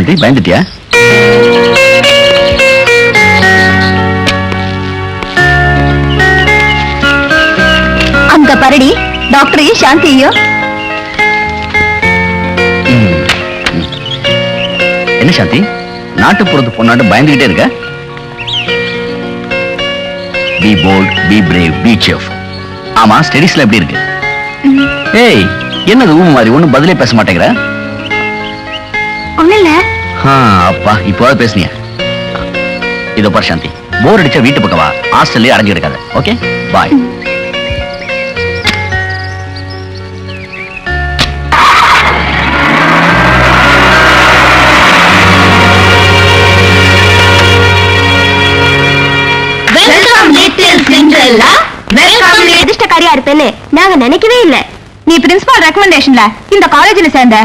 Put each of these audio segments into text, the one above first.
சாந்தி, பயந்துட்டியா? அந்த பரடி டாக்டரையும் சாந்தியையும். என்ன சாந்தி, நாட்டுப்புறத்து பொண்ணாட்டு பயந்துகிட்டே இருக்க? Be bold, be brave, be safe. ஆமா, ஸ்டடீஸ்ல எப்படி இருக்கு? ஏய், என்னது ஊம மாதிரி ஒண்ணும் பதிலே பேச மாட்டேங்கிற? ஒண்ணு இல்ல. அப்பா, இப்போ பேசுனியா? இதோ பார் சாந்தி, போர் அடிச்சா வீட்டு பக்கம் வா, ஹாஸ்டல்லே அடைஞ்சு கிடக்காத. ஓகே, பாய். அதிர்ஷ்டக்காரியா இருப்பேன்னு நாங்க நினைக்கவே இல்ல. நீ பிரின்சிபால் ரெக்கமெண்டேஷன்ல இந்த காலேஜ்ல சேர்ந்த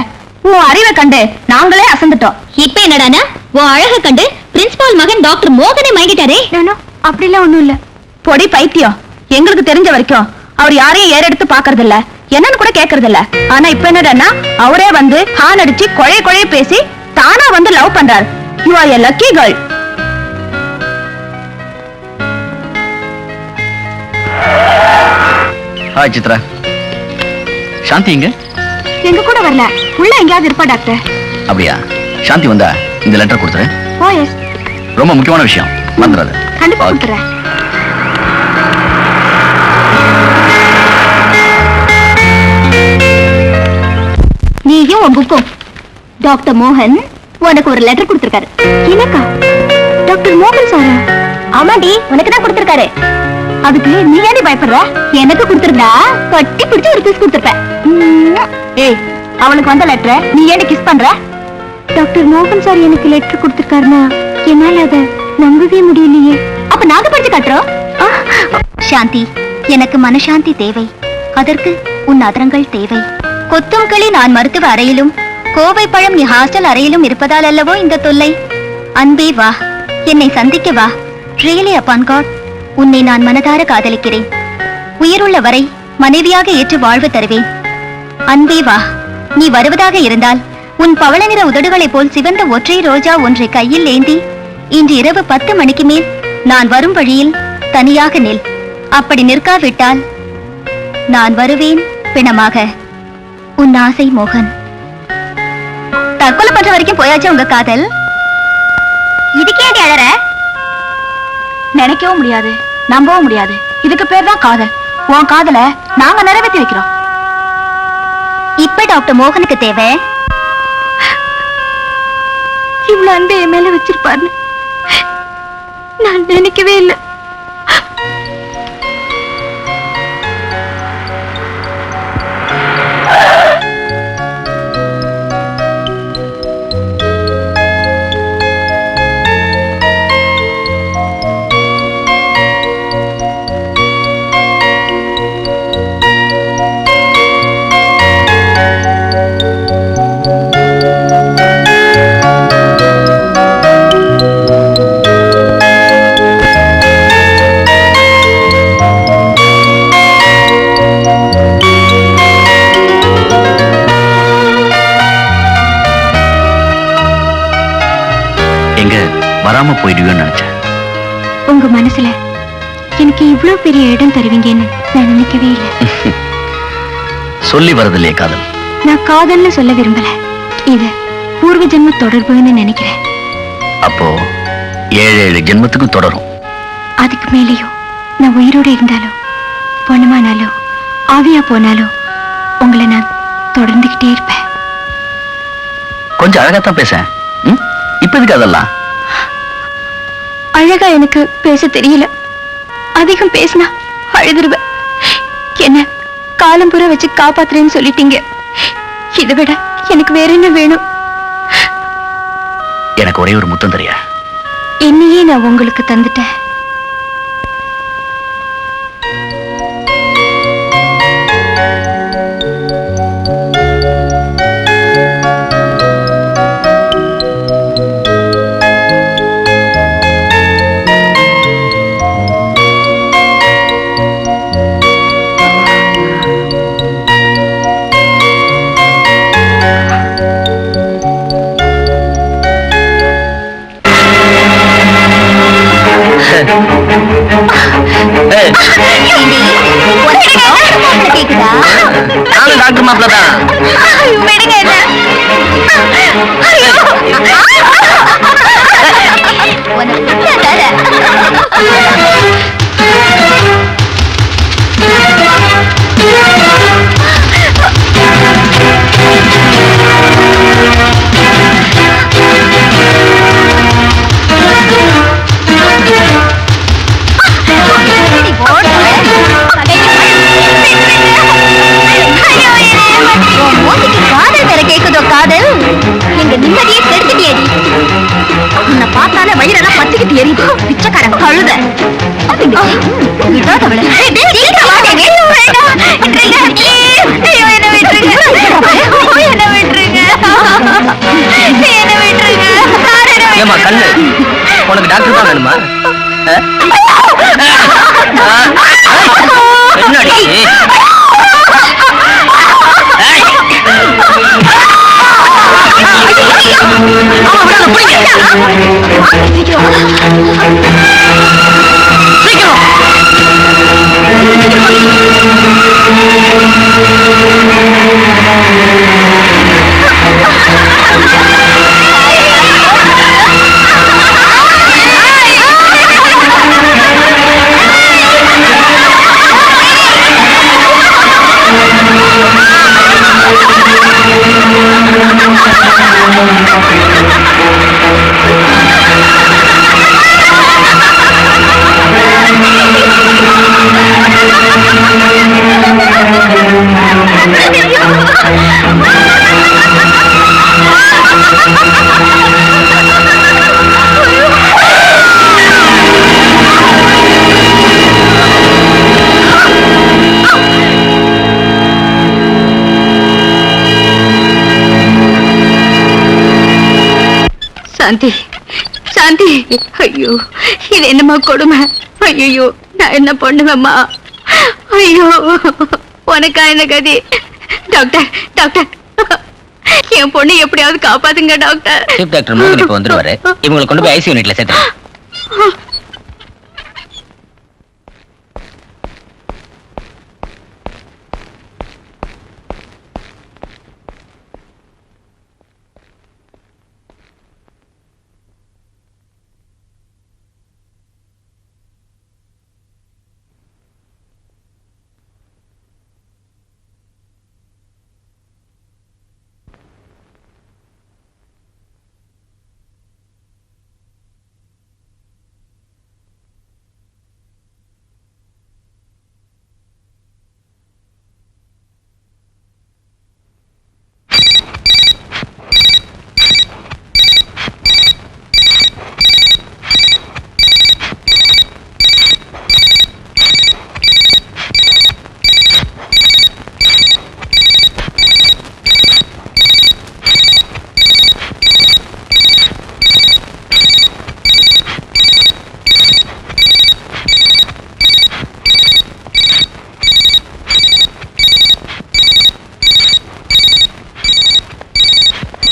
உன் அறிவை கண்டு நாங்களே அசந்துட்டோம். இப்ப என்னடானா உன் அழக கண்டு பிரின்சிபால் மகன் டாக்டர் மோகனை மயங்கிட்டாரே. அப்படிலாம் ஒண்ணும் இல்ல. பொடி பைத்தியம். எங்களுக்கு தெரிஞ்ச வரைக்கும் அவர் யாரையும் ஏறெடுத்து பாக்குறது இல்ல, என்னன்னு கூட கேக்குறது இல்ல. ஆனா இப்ப என்னடானா அவரே வந்து ஹான் அடிச்சு கொழைய பேசி தானா வந்து லவ் பண்றாரு. You are a lucky girl. Hi Chitra. Shanti எங்க? எங்க கூட வரல, உள்ள எங்கயாவது இருப்பா டாக்டர். அப்படியா? சாந்தி வந்தா இந்த லெட்டர் கொடுத்துறேன். ஓ எஸ். ரொம்ப முக்கியமான விஷயம், மறந்துடாத. கண்டிப்பா கொடுத்துறேன். நீயும் உன் புக்கும். டாக்டர் மோகன் உனக்கு ஒரு லெட்டர் கொடுத்திருக்காரு. எனக்கா? டாக்டர் மோகன் சாரா? ஆமாடி, உனக்கு தான் கொடுத்திருக்காரு. அதுக்கு நீ ஏன் பயப்படுற? எனக்கு கொடுத்திருந்தா கட்டி பிடிச்சு ஒரு கிஸ் கொடுத்திருப்பேன். ஏய், அவளுக்கு வந்த லெட்டர் நீ ஏன் கிஸ் பண்ற? டாக்டர் மோகன் சார் எனக்கு லெட்டர் கொடுத்திருக்காருன்னா என்னால அதை நம்பவே முடியலையே. அப்ப நாங்க படிச்சு காட்டுறோம். சாந்தி, எனக்கு மனசாந்தி தேவை. அதற்கு உன் அதரங்கள் தேவை. கொத்தும் களி நான் மருத்துவ அறையிலும், கோவை பழம் நீ ஹாஸ்டல் அறையிலும் இருப்பதால் அல்லவோ இந்த தொல்லை. அன்பே வா, என்னை சந்திக்க வா. ரியலி அப்பான் காட், உன்னை நான் மனதார காதலிக்கிறேன். உயிருள்ள வரை மனைவியாக ஏற்று வாழ்வு தருவேன். அன்பே வா, நீ வருவதாக இருந்தால் உன் பவள நிற உதடுகளைப் போல் சிவந்த ஒற்றை ரோஜா ஒன்றை கையில் ஏந்தி இன்று இரவு 10 மணிக்கு மேல் நான் வரும் வழியில் தனியாக நில். அப்படி நிற்காவிட்டால் நான் வருவேன் பிணமாக. உன் ஆசை மோகன். தற்கொலை பண்ற வரைக்கும் போயாச்சு உங்க காதல். இதுக்கே அழற? நினைக்கவும் முடியாது, நம்பவும் முடியாது. இதுக்கு பேர் தான் காதல். உன் காதல நாங்க நிறைவேற்றி வைக்கிறோம். இப்ப டாக்டர் மோகனுக்கு தேவை இவ்வளவு அன்பை என் மேல வச்சிருப்பாருன்னு நான் நினைக்கவே இல்லை. வராம போயிடுவேன்னு நினைச்சேன். உங்க மனசுல எனக்கு இவ்வளவு பெரிய இடம் தருவீங்கன்னு நான் நினைக்கவே இல்லை. சொல்லி வரதில்லையே காதல். நான் காதல்னு சொல்ல விரும்பல, இது பூர்வ ஜென்ம தொடர்புன்னு நினைக்கிறேன். அப்போ 7 ஜென்மத்துக்கு தொடரும். அதுக்கு மேலேயும் நான் உயிரோடு இருந்தாலும் பொண்ணமானாலும் ஆவியா போனாலும் உங்களை நான் தொடர்ந்துகிட்டே இருப்பேன். கொஞ்சம் அழகாத்தான் பேச. இப்ப எதுக்கு அதெல்லாம்? அழகா எனக்கு பேச தெரியல. அதிகம் பேசினா அழுதுருவேன். என்ன காலம் புற வச்சு காப்பாத்துறேன்னு சொல்லிட்டீங்க. இதை விட எனக்கு வேற என்ன வேணும்? எனக்கு ஒரே ஒரு முத்தம் தெரியா? என்னையே நான் உங்களுக்கு தந்துட்டேன். மாப்பிள்ள தான். விடுங்க என்ன. காதல் வேற கேக்குதோ காதல் எங்க நிம்மதியே கெடுத்துட்டியடி. உன்னை பார்த்தாலே வயிறெல்லாம் பத்திக்கிட்டு எரியுது. பிச்சைக்காரன் கழுத ஏமா கண்ணு உனக்கு டாக்டர் தான் வேணுமா? என்னடி சாந்தி சாந்தி, ஐயோ இது என்னம்மா கொடுமை. ஐயோ நான் என்ன பண்ணுவேம்மா? ஐயோ உனக்கா என்ன கதி? டாக்டர் டாக்டர் என் பொண்ணு எப்படியாவது காப்பாத்துங்க டாக்டர். சீஃப் டாக்டர் மோகன் இப்ப வந்துருவாரு. இவங்களை கொண்டு போய் ஐசியூ யூனிட்ல சேர்த்து.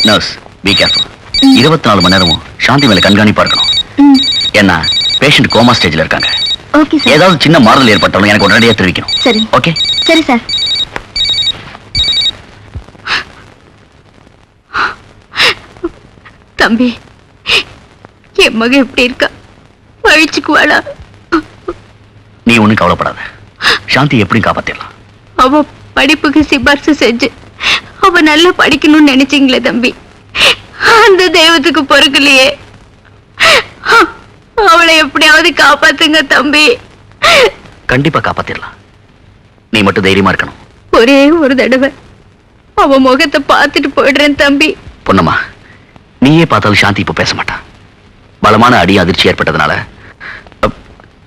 Nurse be careful. 24 மணி நேரமும் சாந்தி மேல கண்காணிப்பா இருக்கணும். ஏன்னா பேஷண்ட் கோமா ஸ்டேஜ்ல இருக்காங்க. Okay sir. ஏதாவது சின்ன மாறுதல் ஏற்பட்டாலும் எனக்கு உடனடியாக தெரிவிக்கணும். சரி ஓகே சரி சார். தம்பி என் மக எப்படி இருக்கா? பழிச்சுக்குவாளா? நீ ஒண்ணும் கவலைப்படாத. சாந்தி எப்படி காப்பாத்திடலாம். அவ படிப்புக்கு சிபாரிசு செஞ்சு அவ நல்லா படிக்கணும்னு நினைச்சீங்களே தம்பி, அந்த தெய்வத்துக்கு பொறுக்கலையே. அவளை எப்படியாவது காப்பாத்துங்க தம்பி. கண்டிப்பா காப்பாத்திடலாம். நீ மட்டும் தைரியமா இருக்கணும். ஒரே ஒரு தடவை அவ முகத்தை பார்த்துட்டு போயிடுறேன் தம்பி. பொன்னம்மா, நீயே பார்த்தாலும் சாந்தி இப்ப பேச மாட்டா. பலமான அடி அதிர்ச்சி ஏற்பட்டதுனால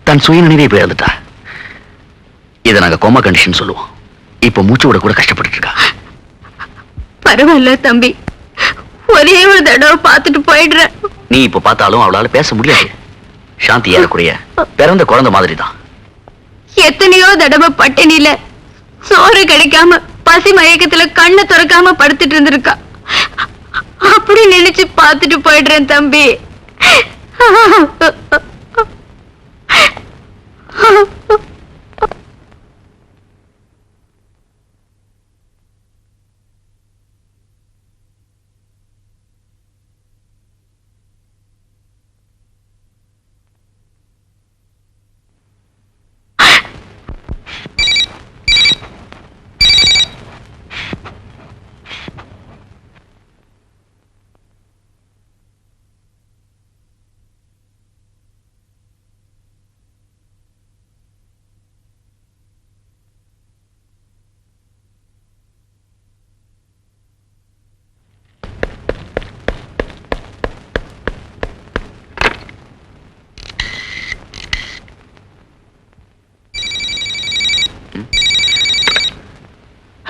தன் சுயநினைவே போயிருந்துட்டா. இதை நாங்க கோமா கண்டிஷன் சொல்லுவோம். இப்ப மூச்சு விட கூட கஷ்டப்பட்டு இருக்கா. பரவாயில்ல தம்பி, ஒரே ஒரு தடவை பார்த்துட்டு போயிடுறேன். நீ இப்ப பார்த்தாலும் அவளால பேச முடியாது. சாந்தி ஏறக்கூடிய பிறந்த குழந்தை மாதிரி தான். எத்தனையோ தடவை பட்டினியில சோறு கிடைக்காம பசி மயக்கத்துல கண்ணை திறக்காம படுத்துட்டு இருந்திருக்கா. அப்படி நினைச்சு பார்த்துட்டு போயிடுறேன் தம்பி.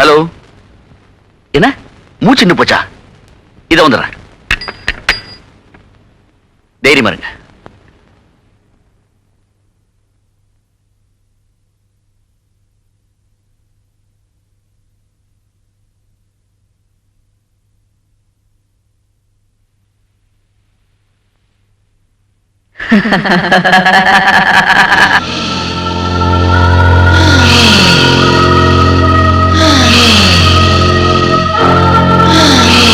ஹலோ, என்ன மூச்சு நின்னு போச்சா? இத வந்துடுறேன். தைரியமா இருங்க.